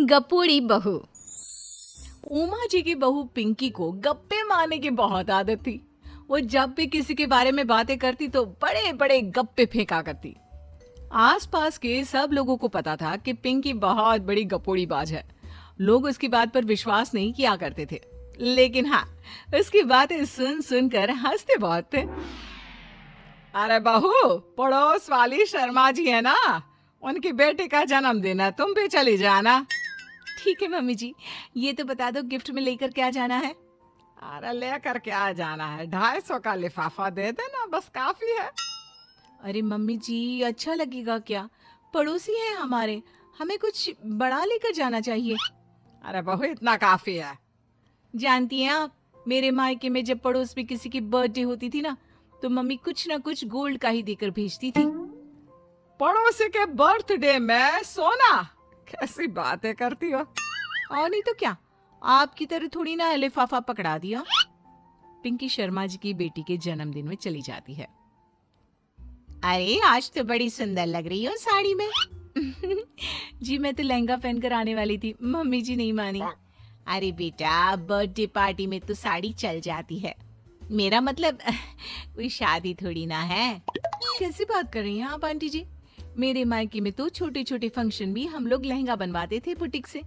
गपोड़ी बहू। उमा जी की बहू पिंकी को गप्पे मारने की बहुत आदत थी। वो जब भी किसी के बारे में बातें करती तो बड़े बड़े गप्पे फेंका करती। आसपास के सब लोगों को पता था कि पिंकी बहुत बड़ी गपोड़ी बाज है। लोग उसकी बात पर विश्वास नहीं किया करते थे, लेकिन हाँ, उसकी बातें सुन सुनकर हंसते बहुत थे। अरे बहू, पड़ोस वाली शर्मा जी है ना, उनकी बेटी का जन्मदिन है, तुम भी चली जाना। ठीक है मम्मी जी, ये तो बता दो गिफ्ट में लेकर क्या जाना है। अरे लेकर क्या जाना है, 250 का लिफाफा दे देना, बस काफी है। अरे मम्मी जी, अच्छा लगेगा क्या? पड़ोसी हैं हमारे, हमें कुछ बड़ा लेकर जाना चाहिए। अरे बहू, इतना काफी है। जानती हैं आप, मेरे मायके में जब पड़ोस में किसी की बर्थडे होती थी ना, तो मम्मी कुछ ना कुछ गोल्ड का ही देकर भेजती थी। पड़ोसी के बर्थडे में सोना? कैसी बातें करती हो। और नहीं तो क्या, आपकी तरह थोड़ी ना लिफाफा पकड़ा दिया। पिंकी शर्मा जी की बेटी के जन्मदिन में चली जाती है। अरे आज तो बड़ी सुंदर लग रही हो साड़ी में। जी मैं तो लहंगा पहनकर आने वाली थी, मम्मी जी नहीं मानी। अरे बेटा, बर्थडे पार्टी में तो साड़ी चल जाती है, मेरा मतलब कोई शादी थोड़ी ना है। कैसी बात कर रही हैं आप आंटी जी? मेरे मायके में तो छोटे छोटे फंक्शन भी हम लोग लहंगा बनवाते थे बुटीक से,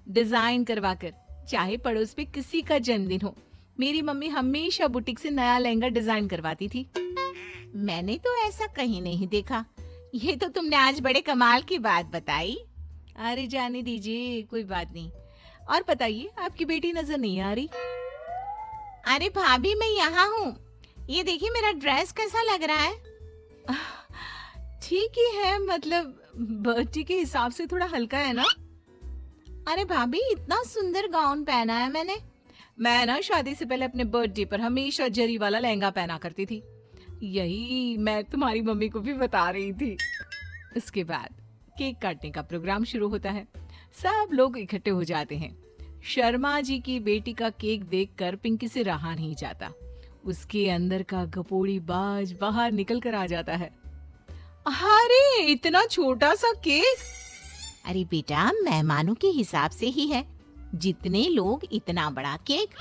डिजाइन करवा कर। चाहे पड़ोस में किसी का जन्मदिन हो, मेरी मम्मी हमेशा बुटीक से नया लहंगा डिजाइन करवाती थी। मैंने तो ऐसा कहीं नहीं देखा, ये तो तुमने आज बड़े कमाल की बात बताई। अरे जाने दीजिए, कोई बात नहीं। और बताइए, आपकी बेटी नजर नहीं आ रही? अरे भाभी, मैं यहाँ हूँ। ये देखिए मेरा ड्रेस कैसा लग रहा है। ठीक ही है, मतलब बर्थडे के हिसाब से थोड़ा हल्का है ना। अरे भाभी, इतना सुंदर गाउन पहना है मैंने। मैं ना शादी से पहले अपने बर्थडे पर हमेशा जरी वाला लहंगा पहना करती थी। यही मैं तुम्हारी मम्मी को भी बता रही थी। इसके बाद केक काटने का प्रोग्राम शुरू होता है। सब लोग इकट्ठे हो जाते हैं। शर्मा जी की बेटी का केक देखकर पिंकी से रहा नहीं जाता। उसके अंदर का गपोड़ी बाज बाहर निकल कर आ जाता है। अरे इतना छोटा सा केक! अरे बेटा, मेहमानों के हिसाब से ही है, जितने लोग इतना बड़ा केक।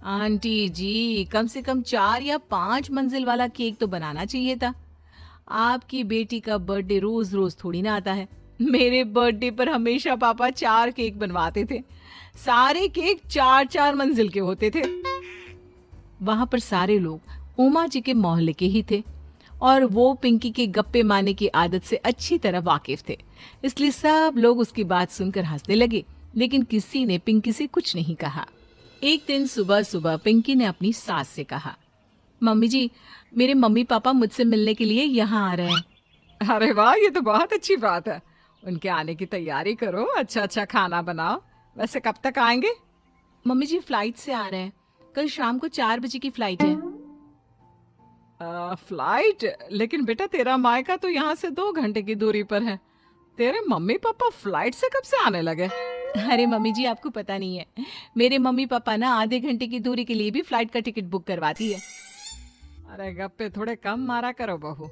आंटी जी, कम से कम 4 या 5 मंजिल वाला केक तो बनाना चाहिए था। आपकी बेटी का बर्थडे रोज रोज थोड़ी ना आता है। मेरे बर्थडे पर हमेशा पापा 4 केक बनवाते थे। सारे केक 4-4 मंजिल के होते थे। वहां पर सारे लोग उमा जी के मोहल्ले के ही थे और वो पिंकी के गप्पे मारने की आदत से अच्छी तरह वाकिफ थे, इसलिए सब लोग उसकी बात सुनकर हंसने लगे, लेकिन किसी ने पिंकी से कुछ नहीं कहा। एक दिन सुबह सुबह पिंकी ने अपनी सास से कहा, मम्मी जी, मेरे मम्मी पापा मुझसे मिलने के लिए यहाँ आ रहे हैं। अरे वाह, ये तो बहुत अच्छी बात है। उनके आने की तैयारी करो, अच्छा अच्छा खाना बनाओ। वैसे कब तक आएंगे? मम्मी जी फ्लाइट से आ रहे हैं, कल शाम को 4 बजे की फ्लाइट है। फ्लाइट? लेकिन बेटा, तेरा मायका तो यहाँ से 2 घंटे की दूरी पर है। तेरे मम्मी पापा फ्लाइट से कब से आने लगे? अरे मम्मी जी, आपको पता नहीं है, मेरे मम्मी पापा ना आधे घंटे की दूरी के लिए भी फ्लाइट का टिकट बुक करवाती है। अरे गप्पे थोड़े कम मारा करो बहू।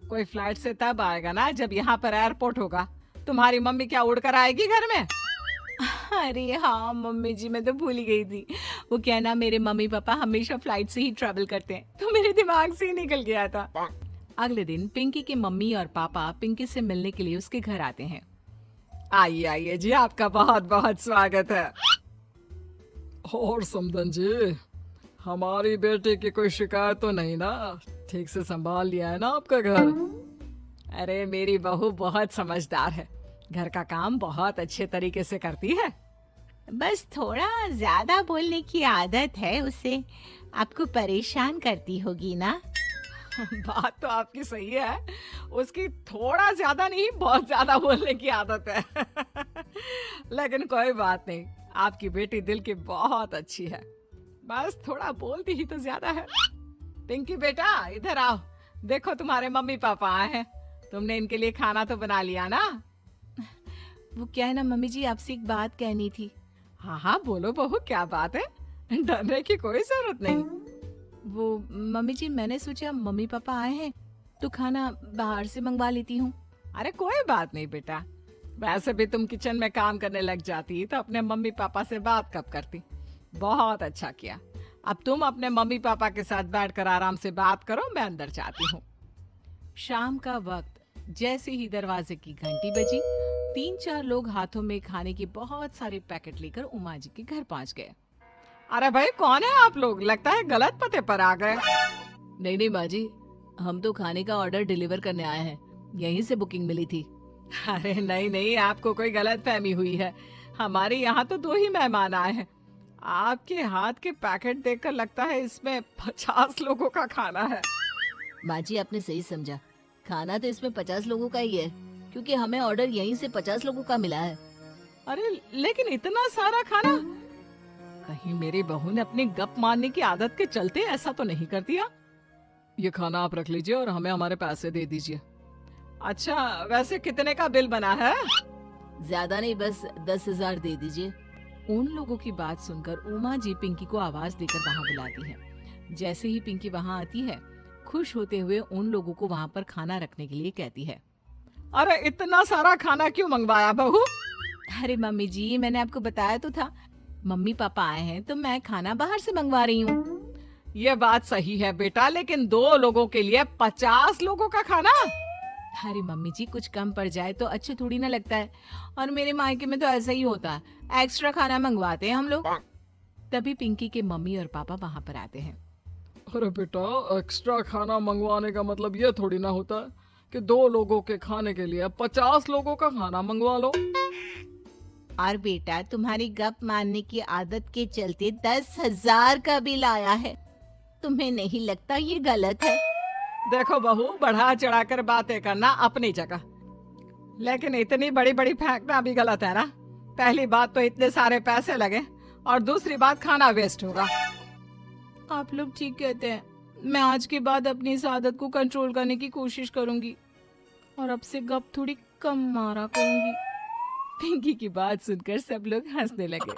कोई फ्लाइट से तब आएगा ना जब यहाँ पर एयरपोर्ट होगा। तुम्हारी मम्मी क्या उड़कर आएगी घर में? अरे हाँ मम्मी जी, मैं तो भूल ही गई थी। वो क्या ना, मेरे मम्मी पापा हमेशा फ्लाइट से ही ट्रैवल करते हैं, तो मेरे दिमाग से ही निकल गया था। अगले दिन पिंकी के मम्मी और पापा पिंकी से मिलने के लिए उसके घर आते हैं। आइए आइए जी, आपका बहुत बहुत स्वागत है। और समदन जी, हमारी बेटी की कोई शिकायत तो नहीं ना? ठीक से संभाल लिया है ना आपका घर? अरे मेरी बहू बहुत समझदार है, घर का काम बहुत अच्छे तरीके से करती है। बस थोड़ा ज्यादा बोलने की आदत है उसे, आपको परेशान करती होगी ना? बात तो आपकी सही है, उसकी थोड़ा ज्यादा नहीं बहुत ज्यादा बोलने की आदत है। लेकिन कोई बात नहीं, आपकी बेटी दिल की बहुत अच्छी है, बस थोड़ा बोलती ही तो ज्यादा है। पिंकी बेटा, इधर आओ, देखो तुम्हारे मम्मी पापा आए हैं। तुमने इनके लिए खाना तो बना लिया ना? वो क्या है ना मम्मी जी, आपसे एक बात कहनी थी। हाँ हाँ बोलो बहू, क्या बात है? डरने की कोई जरूरत नहीं। वो मम्मी जी, मैंने सोचा मम्मी पापा आए हैं तो खाना बाहर से मंगवा लेती हूँ। अरे कोई बात नहीं बेटा, वैसे भी तुम किचन में काम करने लग जाती तो अपने मम्मी पापा से बात कब करती। बहुत अच्छा किया। अब तुम अपने मम्मी पापा के साथ बैठकर आराम से बात करो, मैं अंदर जाती हूँ। शाम का वक्त, जैसे ही दरवाजे की घंटी बजी, 3-4 लोग हाथों में खाने के बहुत सारे पैकेट लेकर उमा जी के घर पहुंच गए। अरे भाई, कौन है आप लोग? लगता है गलत पते पर आ गए। नहीं नहीं माँ जी, हम तो खाने का ऑर्डर डिलीवर करने आए हैं, यहीं से बुकिंग मिली थी। अरे नहीं नहीं, आपको कोई गलत फहमी हुई है। हमारे यहाँ तो 2 ही मेहमान आए हैं। आपके हाथ के पैकेट देखकर लगता है इसमें 50 लोगों का खाना है। माँ जी, आपने सही समझा, खाना तो इसमें 50 लोगों का ही है, क्योंकि हमें ऑर्डर यहीं से 50 लोगों का मिला है। अरे लेकिन इतना सारा खाना, कहीं मेरी बहू ने अपनी गप मारने की आदत के चलते ऐसा तो नहीं कर दिया? ये खाना आप रख लीजिए और हमें हमारे पैसे दे दीजिए। अच्छा, वैसे कितने का बिल बना है? ज्यादा नहीं, बस 10,000 दे दीजिए। उन लोगों की बात सुनकर उमा जी पिंकी को आवाज देकर वहाँ बुलाती है। जैसे ही पिंकी वहाँ आती है, खुश होते हुए उन लोगों को वहाँ पर खाना रखने के लिए कहती है। अरे इतना सारा खाना क्यों मंगवाया बहू? अरे मम्मी जी, मैंने आपको बताया तो था, मम्मी पापा आए हैं तो मैं खाना बाहर से मंगवा रही हूँ। ये बात सही है बेटा, लेकिन 2 लोगों के लिए 50 लोगों का खाना? अरे मम्मी जी, कुछ कम पड़ जाए तो अच्छे थोड़ी ना लगता है, और मेरे मायके में तो ऐसा ही होता है, एक्स्ट्रा खाना मंगवाते हैं हम लोग। तभी पिंकी के मम्मी और पापा वहाँ पर आते हैं। अरे बेटा, एक्स्ट्रा खाना मंगवाने का मतलब ये थोड़ी ना होता है कि 2 लोगों के खाने के लिए 50 लोगों का खाना मंगवा लो। और बेटा, तुम्हारी गप मारने की आदत के चलते 10,000 का बिल आया है। तुम्हें नहीं लगता ये गलत है? देखो बहू, बढ़ा चढ़ाकर बातें करना अपनी जगह, लेकिन इतनी बड़ी बड़ी फेंकना भी गलत है ना। पहली बात तो इतने सारे पैसे लगे, और दूसरी बात खाना वेस्ट होगा। आप लोग ठीक कहते हैं, मैं आज के बाद अपनी इस आदत को कंट्रोल करने की कोशिश करूंगी और अब से गप थोड़ी कम मारा करूंगी। पिंकी की बात सुनकर सब लोग हंसने लगे।